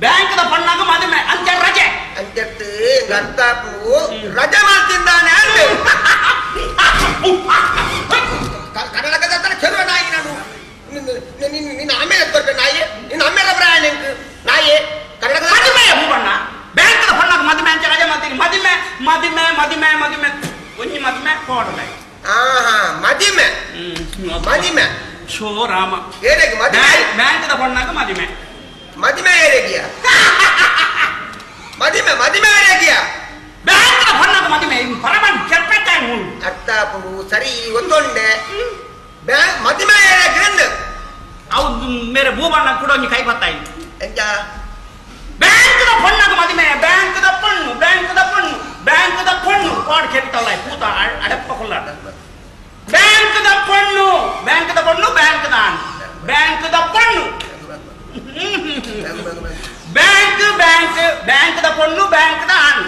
ಬ್ಯಾಂಕ್ದ ಪಣ್ಣಾಗ ಮದುವೆ ಅಂತ ರಜೆ ಅಂಚೆಟ್ಟು ಗರ್ತಾಪು ರಜೆ ಮಾಡ್ತಿದ್ದಾನೆ ಅಂದೆ ಕನ್ನಡಕದ ಚೆಲುವ ನಾಯಿ ನಾನು ನಿನ್ನ ಆಮೇಲೆ ತೋರ್ಪೆ ನಾಯಿ ನಿನ್ನ ಆಮೇಲೆ ಪ್ರಯಾಣ ನಾಯಿ ಕನ್ನಡಕದ ಮದುವೆ ಹೂವಣ್ಣ ಬ್ಯಾಂಕ್ದ ಪಣ್ಣಾಗ ಮದುವೆ ಅಂತ ರಜೆ ಮಾಡ್ತೀನಿ ಮದುವೆ ಮದುವೆ ಮದುವೆ ಮದುವೆ ಒಂಜಿ ಮದುವೆ ಕೊಡಲೆ ಮದಿಮೆ ಮದಿಮೆ ಶೋ ರಾಮ ಏರೆಗೆ ಮದಿಮೆ ಬ್ಯಾಂಕ್ದ ಪಣ್ಣಾಗ ಮದುವೆ ಮದಿಮೆ ಏರೆಗಿಯ ಮದಿಮೆ ಮದಿಮೆ ಏರೆಗಿಯ ಬ್ಯಾಂಕ್ದ ಪಣ್ಣಾಗ ಮದುವೆ ಪರಮನ್ ಕೆರ್ಪೆಟ್ಟಾಯಿ ಮೂರು ಅತ್ತಾಪು ಸರಿ ಒಂದೊಂಡೆ ಮದಿಮೆ ಏರೆಗಿಂದ ಅವು ಮೇರೆ ಭೂಬಣ್ಣ ಕೂಡ ಒಂಜಿ ಕೈ ಬತ್ತಾಯಿ ಎಂಜ ಬ್ಯಾಂಕ್ದ ಪಣ್ಣಾಗ ಮದುವೆ ಬ್ಯಾಂಕ್ದ ಪಣ್ಣು ಬ್ಯಾಂಕ್ದ ಪಣ್ಣು ಬ್ಯಾಂಕ್ದ ಪಣ್ಣು ಪಾಡ್ ಕೆಟ್ಟಲ್ಲ ಕೂತ ಅಡಪ್ಪ ಕೊಲ್ಲಾಟ ಬ್ಯಾಂಕ್ದ ಪಣ್ಣು ಬ್ಯಾಂಕ್ದ ಪಣ್ಣು ಬ್ಯಾಂಕ್ದ ಬ್ಯಾಂಕ್ದ ಪಣ್ಣು ಬ್ಯಾಂಕ್ ಬ್ಯಾಂಕ್ ಬ್ಯಾಂಕ್ದ ಪಣ್ಣು ಬ್ಯಾಂಕ್ದ ಆನ್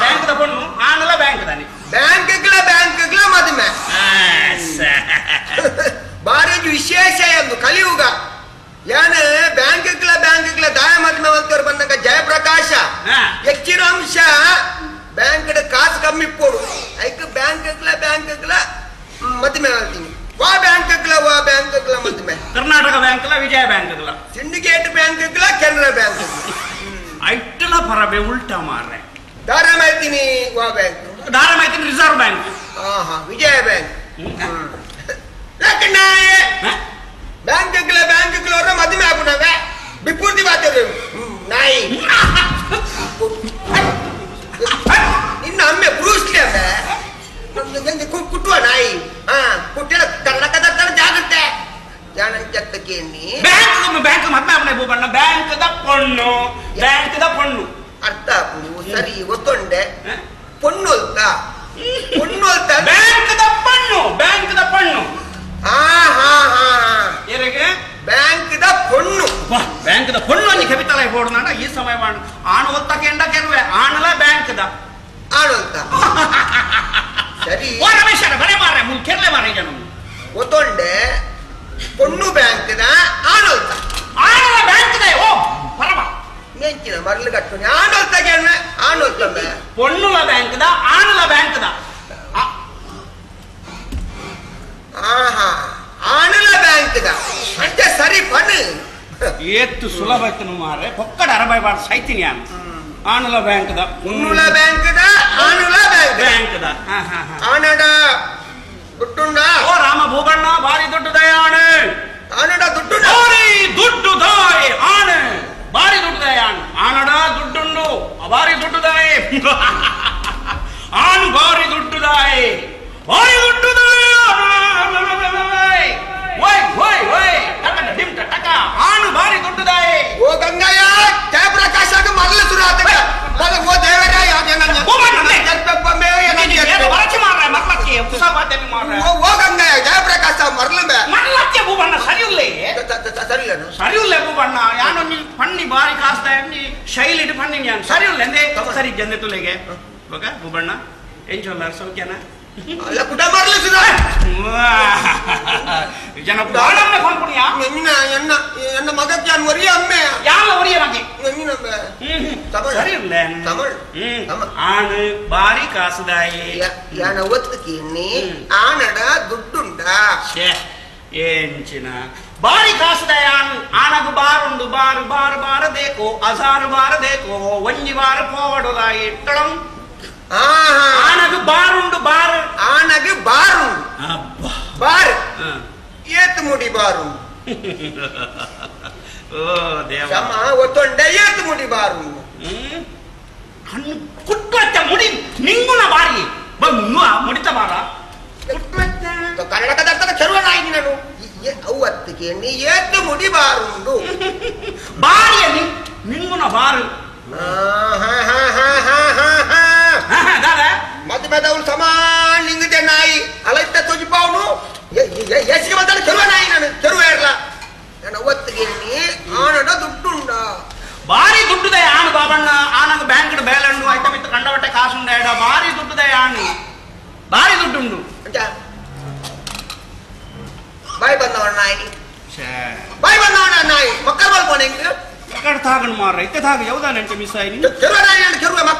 ಬ್ಯಾಂಕ್ದ ಪಣ್ಣು ಆನಲ ಬ್ಯಾಂಕ್ದ ಬ್ಯಾಂಕ್ಗಳ ಮದುವೆ ಬಾರಿ ವಿಶೇಷ ಎಂದು ಕಲಿಯುಗ ಏನ್ ಬ್ಯಾಂಕ್ಗಳ ದಾಯ ಮದುವೆ ಅಂತವ್ರು ಬಂದಾಗ ಜಯಪ್ರಕಾಶ ಹೆಚ್ಚಿನ ಅಂಶ ಬ್ಯಾಂಕ್ ಕಾಸು ಕಮ್ಮಿ ಕೊಡು ಐಕ್ ಬ್ಯಾಂಕ್ಗಳ ಮದುವೆ ಹೇಳ್ತೀನಿ ವಾ ಬ್ಯಾಂಕ್ಗಳ ಮದುವೆ ಕರ್ನಾಟಕ ಬ್ಯಾಂಕ್ಲ ವಿಜಯ ಬ್ಯಾಂಕ್ಲ ಸಿಂಡಿಕೇಟ್ ಬ್ಯಾಂಕ್ಗಳ ಕೆನರಾ ಬ್ಯಾಂಕ್ ಐಟ್ಲ ಪರಬೆ ಉಲ್ಟಾ ಮಾರ್ರೆ ದಾರ ಮಾಡ್ತೀನಿ ವಾ ಬ್ಯಾಂಕ್ ದಾರ ಮಾಡ್ತೀನಿ ರಿಸರ್ವ್ ಬ್ಯಾಂಕ್ ವಿಜಯ ಬ್ಯಾಂಕ್ ಬ್ಯಾಂಕ್ಗಳ ಮದುವೆ ಹಾಕೋಣವೆ ಬಿಪೂರ್ತಿ ಮಾತಾಡ ನಾಯಿ ನಿನ್ನ ಅಮ್ಮೆ ಬ್ರೂಸ್ಲಿ ಅಮ್ಮೆ ಕುಟ್ಟುವ ನಾಯಿ ಕುಟ್ಟಿನ ಕನ್ನಡಕದ ಜಾಗತ್ತೆ ಜಾನಂಚತ್ತಕ್ಕೆ ಬ್ಯಾಂಕ್ ಮತ್ತೆ ಭೂಬಣ್ಣ ಬ್ಯಾಂಕ್ದ ಪಣ್ಣು ಅರ್ಥ ಸರಿ ಗೊತ್ತೊಂಡೆ ಪೊಣ್ಣೊಲ್ತ ಬ್ಯಾಂಕ್ದ ಪಣ್ಣು ಏರಿಗೆ ಬ್ಯಾಂಕ್ದ ಪೊಣ್ಣು ಬ್ಯಾಂಕ್ದ ಪೊಣ್ಣು ಅಲ್ಲಿ ಕವಿತಲ ಹೋಡ್ನಾಡ ಈ ಸಮಯ ಮಾಡು ಆಣು ಒತ್ತಕ್ಕೆ ಎಂಡ ಕೆರುವೆ ಆಣಲ ಬ್ಯಾಂಕ್ದ ಆಣೊಲ್ತ ಸರಿ ರಮೇಶನ ಬರೆ ಮಾರ ಕೆರ್ಲೆ ಮಾರ ಜನ ಗೊತ್ತೊಂಡೆ ಪೊಣ್ಣು ಬ್ಯಾಂಕ್ದ ಆಣೊಲ್ತ ಆಣಲ ಬ್ಯಾಂಕ್ದ ಓ ಪರಮ ನೆಂಚಿನ ಮರಳು ಕಟ್ಟು ಆಣೊಲ್ತಾಗೆ ಆಣೊಲ್ತಂಬೆ ಪೊಣ್ಣುಲ ಬ್ಯಾಂಕ್ದ ಆಣಲ ಬ್ಯಾಂಕ್ದ ಆಣಲ ಬ್ಯಾಂಕ್ದ ಅಂತೆ ಸರಿ ಪಣ್ಣು ಏತ್ತು ಸುಲಭ ಆಯ್ತು ಮಾರೆ ಪೊಕ್ಕಡ ಅರಬೈ ಬಾಡ ಸೈತೀನಿ ನಾನು ಆಣಲ ಬ್ಯಾಂಕ್ದ ಪೊಣ್ಣುಲ ಬ್ಯಾಂಕ್ದ ಆಣಲ ಬ್ಯಾಂಕ್ದ ಆನಡ ದುಡ್ಡುಂಡ ಓ ರಾಮ ಭೂಬಣ್ಣ ಭಾರಿ ದುಡ್ಡುದಾಯ ಆಣೆ ಆನಡ ದುಡ್ಡು ಭಾರಿ ದುಡ್ಡುದಾಯ ಆಣೆ ಭಾರಿ ದುಡ್ಡುದಾಯ ಆನಡ ದುಡ್ಡುಂಡು ಭಾರಿ ದುಡ್ಡುದಾಯ ಆಣು ಭಾರಿ ದುಡ್ಡುದಾಯ ಭಾರಿ ದುಡ್ಡುದಾಯ ಟಕ ಆಣು ಭಾರಿ ದುಡ್ಡುದಾಯ ಓ ಗಂಗಯ್ಯ ಜಯಪ್ರಕಾಶ ಮರಳ ಸುರಾತ ಓ ದೇವರಾಯ ಓ ಗಂಗಯ್ಯ ಜಯಪ್ರಕಾಶ ಮರಳ ಭೂಬಣ್ಣ ಸರಿಯುಲ್ಲೇ ಸರಿಯುಲ್ಲೇ ಭೂಬಣ್ಣ ಯಾನು ನೀ ಪಣ್ಣಿ ಬಾರಿ ಕಾಸ್ತಾ ಶೈಲಿ ಪಣ್ಣಿ ನಾನು ಸರಿಯುಲ್ಲ ಎಂದೇ ಸರಿ ಜಂದೆ ತುಲೆಗೆ ಭೂಬಣ್ಣ ಏನ್ ಚೊಲ್ಲ ಸೌಖ್ಯನಾ ಅಲ್ಲ ಕುಟ ಮರಳ ಸುರ ಜನ ಬಾಳನ್ನ ಕೊಂಡ್ಕೊಣಿಯಾ ಎನ್ನ ಮಗಕ್ಕೆ ನಾನು ಒರಿಯ ಅಮ್ಮೆ ಯಾಲ ಒರಿಯ ಮಗೆ ಸರಿ ಇಲ್ಲ ಆಣು ಬಾರಿ ಕಾಸುದಾಯಿ ಯಾನ ಒತ್ತಕ್ಕೆ ಆನಡ ದುಡ್ಡುಂಡ ಏಂಚಿನ ಬಾರಿ ಕಾಸುದಾಯ ಆನಗು ಬಾರುಂಡು ಬಾರು ದೇಕೋ ಅಜಾರು ಬಾರ ದೇಕೋ ಒಂಜಿ ಬಾರ ಪೋವಡುದಾಯಿ ಟಳಂ ಆನಗು ಬಾರುಂಡು ಆನಗು ಬಾರು ಏತ್ ಮುಡಿ ಬಾರು ಓ ದೇವ ಸಮ ಒತ್ತೊಂಡೆ ಏತ್ ಮುಡಿ ಬಾರು ಹಣ್ಣು ಕುಟ್ಟ ಮುಡಿ ನಿಂಗುನ ಬಾರಿ ಬಂದು ಮುಡಿತ ಬಾರ ಕನ್ನಡಕದ ಚರುವನಾಗಿ ನಾನು ಅವತ್ತಿಗೆ ನೀ ಏತ್ ಮುಡಿ ಬಾರುಂಡು ಬಾರಿಯ ನಿಂಗುನ ಬಾರು ಮದುವೆದವ್ರು ಸಮಾನ ನಿಂಗಿದೆ ನಾಯಿ ಅಲೈತ ತುಜಿಪಾವನು ಎಸಿಗೆ ಮಾತಾಡ ಚೆರುವ ನಾಯಿ ನಾನು ಚೆರುವ ಇರಲ್ಲ ನಾನು ಅವತ್ತಿಗೆ ಆನಡ ದುಡ್ಡುಂಡ ಭಾರಿ ದುಡ್ಡುದ ಆಣು ಬಾಬಣ್ಣ ಆನಗ ಬ್ಯಾಂಕ್ ಬೇಲಣ್ಣು ಐತ ಮಿತ್ತ ಕಂಡವಟ್ಟೆ ಕಾಸುಂಡ ಭಾರಿ ದುಡ್ಡುದ ಆಣು ಭಾರಿ ದುಡ್ಡುಂಡು ಬಾಯ್ ಬಂದವಣ ನಾಯಿ ಬಾಯ್ ಬಂದವಣ ನಾಯಿ ಮಕ್ಕಳು ಬಲ್ಪೋಣ ಕಡೆ ತಾಗಣ ಮಾರ ಇತ್ತೆ ತಾಗ ಯಾವ್ದಾನೆ ಅಂತ ಮಿಸ್ ಆಯ್ನಿ ಕೆರುವ ನಾಯಿ ಕೆರುವ ಮಕ್ಕ